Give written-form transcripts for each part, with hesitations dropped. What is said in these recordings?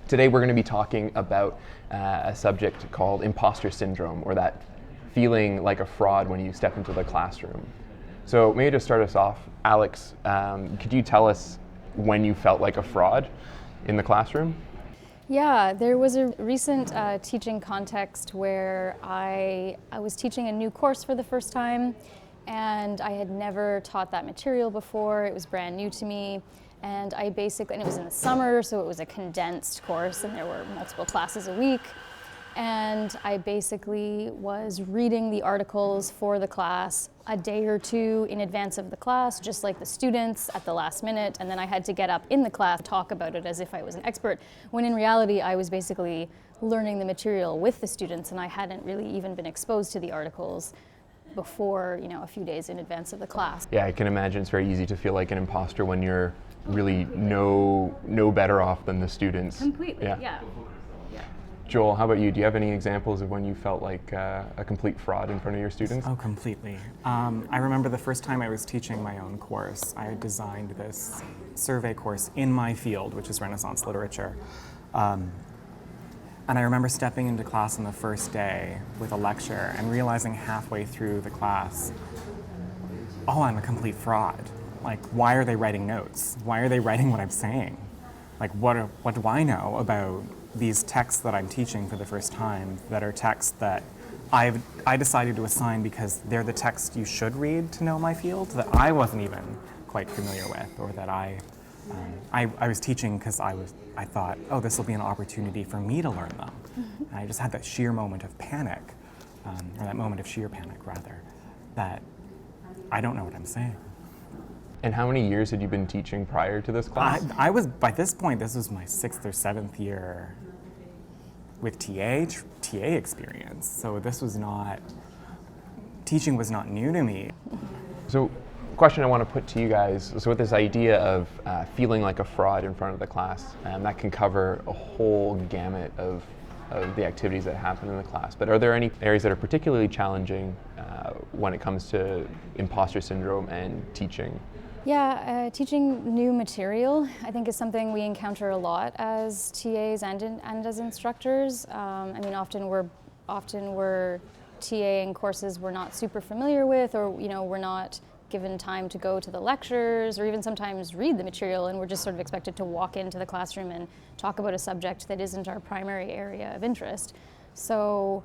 Today we're going to be talking about a subject called imposter syndrome, or that feeling like a fraud when you step into the classroom. So maybe to start us off, Alex, could you tell us when you felt like a fraud in the classroom? Yeah, there was a recent teaching context where I was teaching a new course for the first time, and I had never taught that material before. It was brand new to me, and and it was in the summer, so it was a condensed course, and there were multiple classes a week. And I basically was reading the articles for the class a day or two in advance of the class, just like the students at the last minute, and then I had to get up in the class, talk about it as if I was an expert, when in reality I was basically learning the material with the students, and I hadn't really even been exposed to the articles before, a few days in advance of the class. Yeah, I can imagine it's very easy to feel like an imposter when you're really no better off than the students. Completely, yeah. Joel, how about you? Do you have any examples of when you felt like a complete fraud in front of your students? Oh, completely. I remember the first time I was teaching my own course. I had designed this survey course in my field, which is Renaissance literature. And I remember stepping into class on the first day with a lecture and realizing halfway through the class, oh, I'm a complete fraud. Like, why are they writing notes? Why are they writing what I'm saying? Like, what do I know about these texts that I'm teaching for the first time that are texts that I decided to assign because they're the texts you should read to know my field that I wasn't even quite familiar with, or that I was teaching because I thought, oh, this will be an opportunity for me to learn them. And I just had that sheer moment of panic, or that moment of sheer panic rather, that I don't know what I'm saying. And how many years had you been teaching prior to this class? I was, by this point, this was my 6th or 7th year with TA experience. So teaching was not new to me. So, question I want to put to you guys, so with this idea of feeling like a fraud in front of the class, that can cover a whole gamut of the activities that happen in the class. But are there any areas that are particularly challenging when it comes to imposter syndrome and teaching? Yeah, teaching new material, I think, is something we encounter a lot as TAs and as instructors. Often we're TAing courses we're not super familiar with, or we're not given time to go to the lectures, or even sometimes read the material, and we're just sort of expected to walk into the classroom and talk about a subject that isn't our primary area of interest. So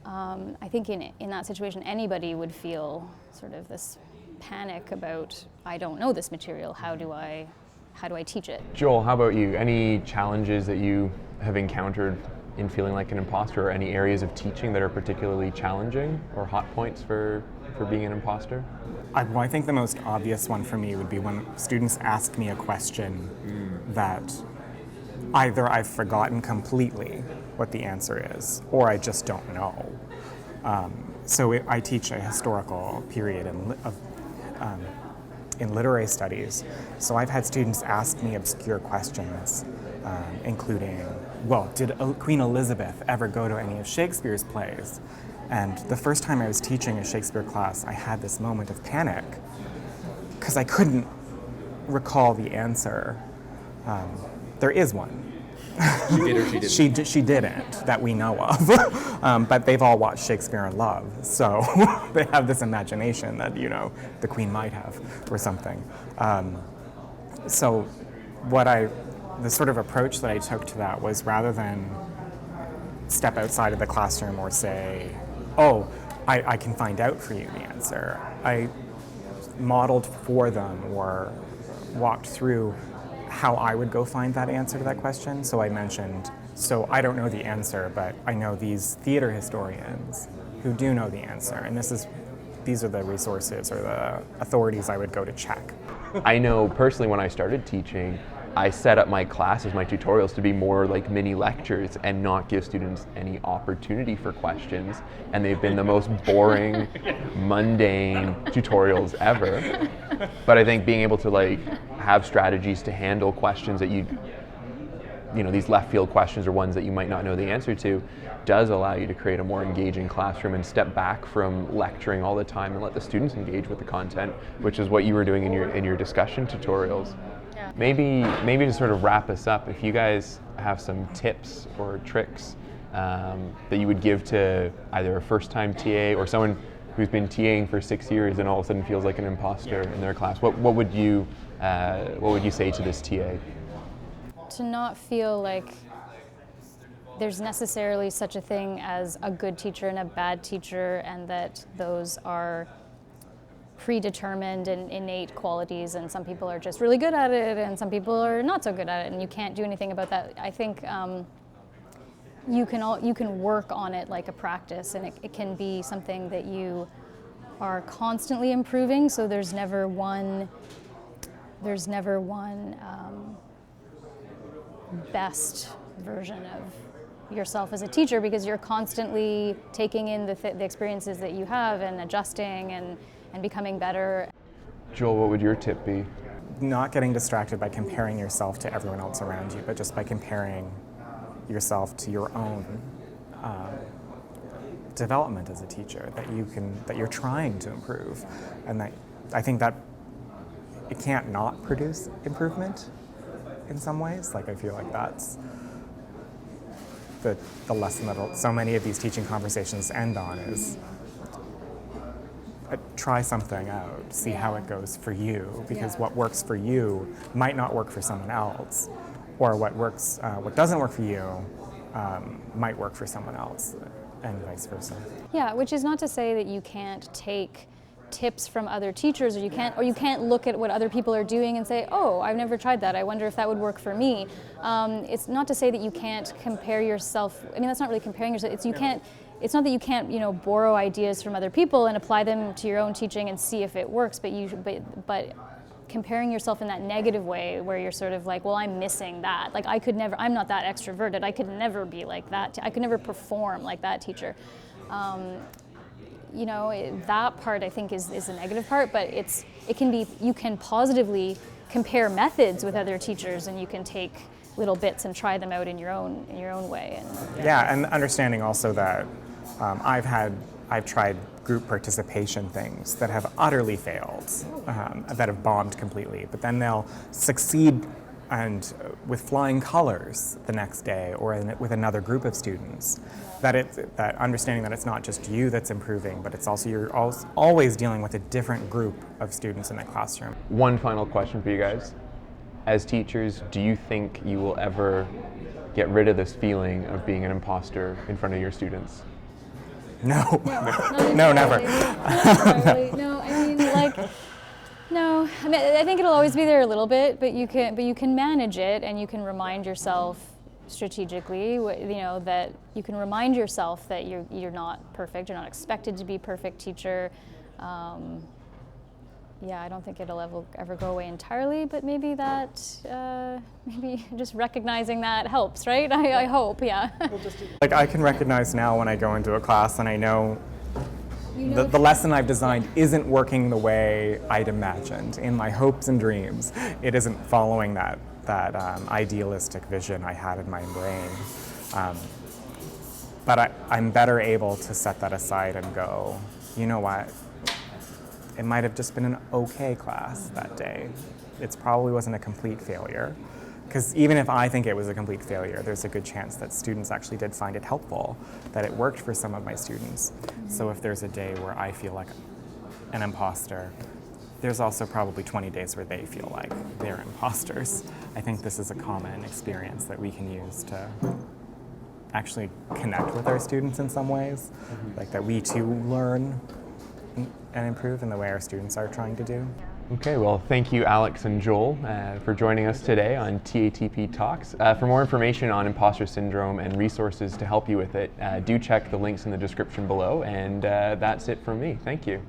I think in that situation, anybody would feel sort of this panic about, I don't know this material, how do I teach it? Joel, how about you? Any challenges that you have encountered in feeling like an imposter, or any areas of teaching that are particularly challenging or hot points for being an imposter? I think the most obvious one for me would be when students ask me a question that either I've forgotten completely what the answer is, or I just don't know. I teach a historical period in literary studies, so I've had students ask me obscure questions, including, well, did Queen Elizabeth ever go to any of Shakespeare's plays? And the first time I was teaching a Shakespeare class, I had this moment of panic because I couldn't recall the answer. There is one. She did or she didn't? She didn't, that we know of. But they've all watched Shakespeare in Love, so they have this imagination that, the Queen might have, or something. The sort of approach that I took to that was, rather than step outside of the classroom or say, oh, I can find out for you the answer, I modeled for them or walked through how I would go find that answer to that question. So I mentioned, so I don't know the answer, but I know these theater historians who do know the answer, and these are the resources or the authorities I would go to check. I know personally when I started teaching, I set up my classes, my tutorials, to be more like mini lectures and not give students any opportunity for questions. And they've been the most boring, mundane tutorials ever. But I think being able to have strategies to handle questions that these left field questions or ones that you might not know the answer to, does allow you to create a more engaging classroom and step back from lecturing all the time and let the students engage with the content, which is what you were doing in your discussion tutorials. Yeah. Yeah. Maybe to sort of wrap us up, if you guys have some tips or tricks that you would give to either a first-time TA or someone who's been TAing for 6 years and all of a sudden feels like an imposter in their class, what would you say to this TA? To not feel like there's necessarily such a thing as a good teacher and a bad teacher, and that those are predetermined and innate qualities, and some people are just really good at it and some people are not so good at it, and you can't do anything about that. I think you can work on it like a practice, and it can be something that you are constantly improving, so there's never one best version of yourself as a teacher, because you're constantly taking in the experiences that you have and adjusting and becoming better. Joel, what would your tip be? Not getting distracted by comparing yourself to everyone else around you, but just by comparing yourself to your own development as a teacher, that you're trying to improve, and that I think that it can't not produce improvement in some ways. Like, I feel like that's the lesson that so many of these teaching conversations end on is try something out, see how it goes for you, because what works for you might not work for someone else, or what doesn't work for you might work for someone else, and vice versa. Yeah, which is not to say that you can't take tips from other teachers, or you can't look at what other people are doing and say, oh, I've never tried that, I wonder if that would work for me. It's not to say that you can't compare yourself. I mean, that's not really comparing yourself. It's not that you can't, borrow ideas from other people and apply them to your own teaching and see if it works, but comparing yourself in that negative way where you're sort of like, well, I'm missing that. Like, I'm not that extroverted. I could never be like that. I could never perform like that teacher. That part I think is the negative part, but you can positively compare methods with other teachers, and you can take little bits and try them out in your own way. And understanding also that I've tried group participation things that have utterly failed, that have bombed completely, but then they'll succeed and with flying colors the next day or with another group of students. That understanding that it's not just you that's improving, but it's also you're always dealing with a different group of students in the classroom. One final question for you guys. As teachers, do you think you will ever get rid of this feeling of being an imposter in front of your students? No. No, Never. No, I mean, no. I mean, I think it'll always be there a little bit, but you can manage it, and you can remind yourself strategically, that you can remind yourself that you're not perfect. You're not expected to be perfect teacher. I don't think it'll ever go away entirely, but maybe maybe just recognizing that helps, right? I hope, yeah. Like, I can recognize now when I go into a class and I know the lesson I've designed isn't working the way I'd imagined in my hopes and dreams. It isn't following that idealistic vision I had in my brain. But I'm better able to set that aside and go, you know what? It might have just been an okay class that day. It probably wasn't a complete failure. Because even if I think it was a complete failure, there's a good chance that students actually did find it helpful, that it worked for some of my students. So if there's a day where I feel like an imposter, there's also probably 20 days where they feel like they're imposters. I think this is a common experience that we can use to actually connect with our students in some ways, like that we too learn and improve in the way our students are trying to do. Okay, well, thank you, Alex and Joel, for joining us today on TATP Talks. For more information on imposter syndrome and resources to help you with it, do check the links in the description below. And that's it from me. Thank you.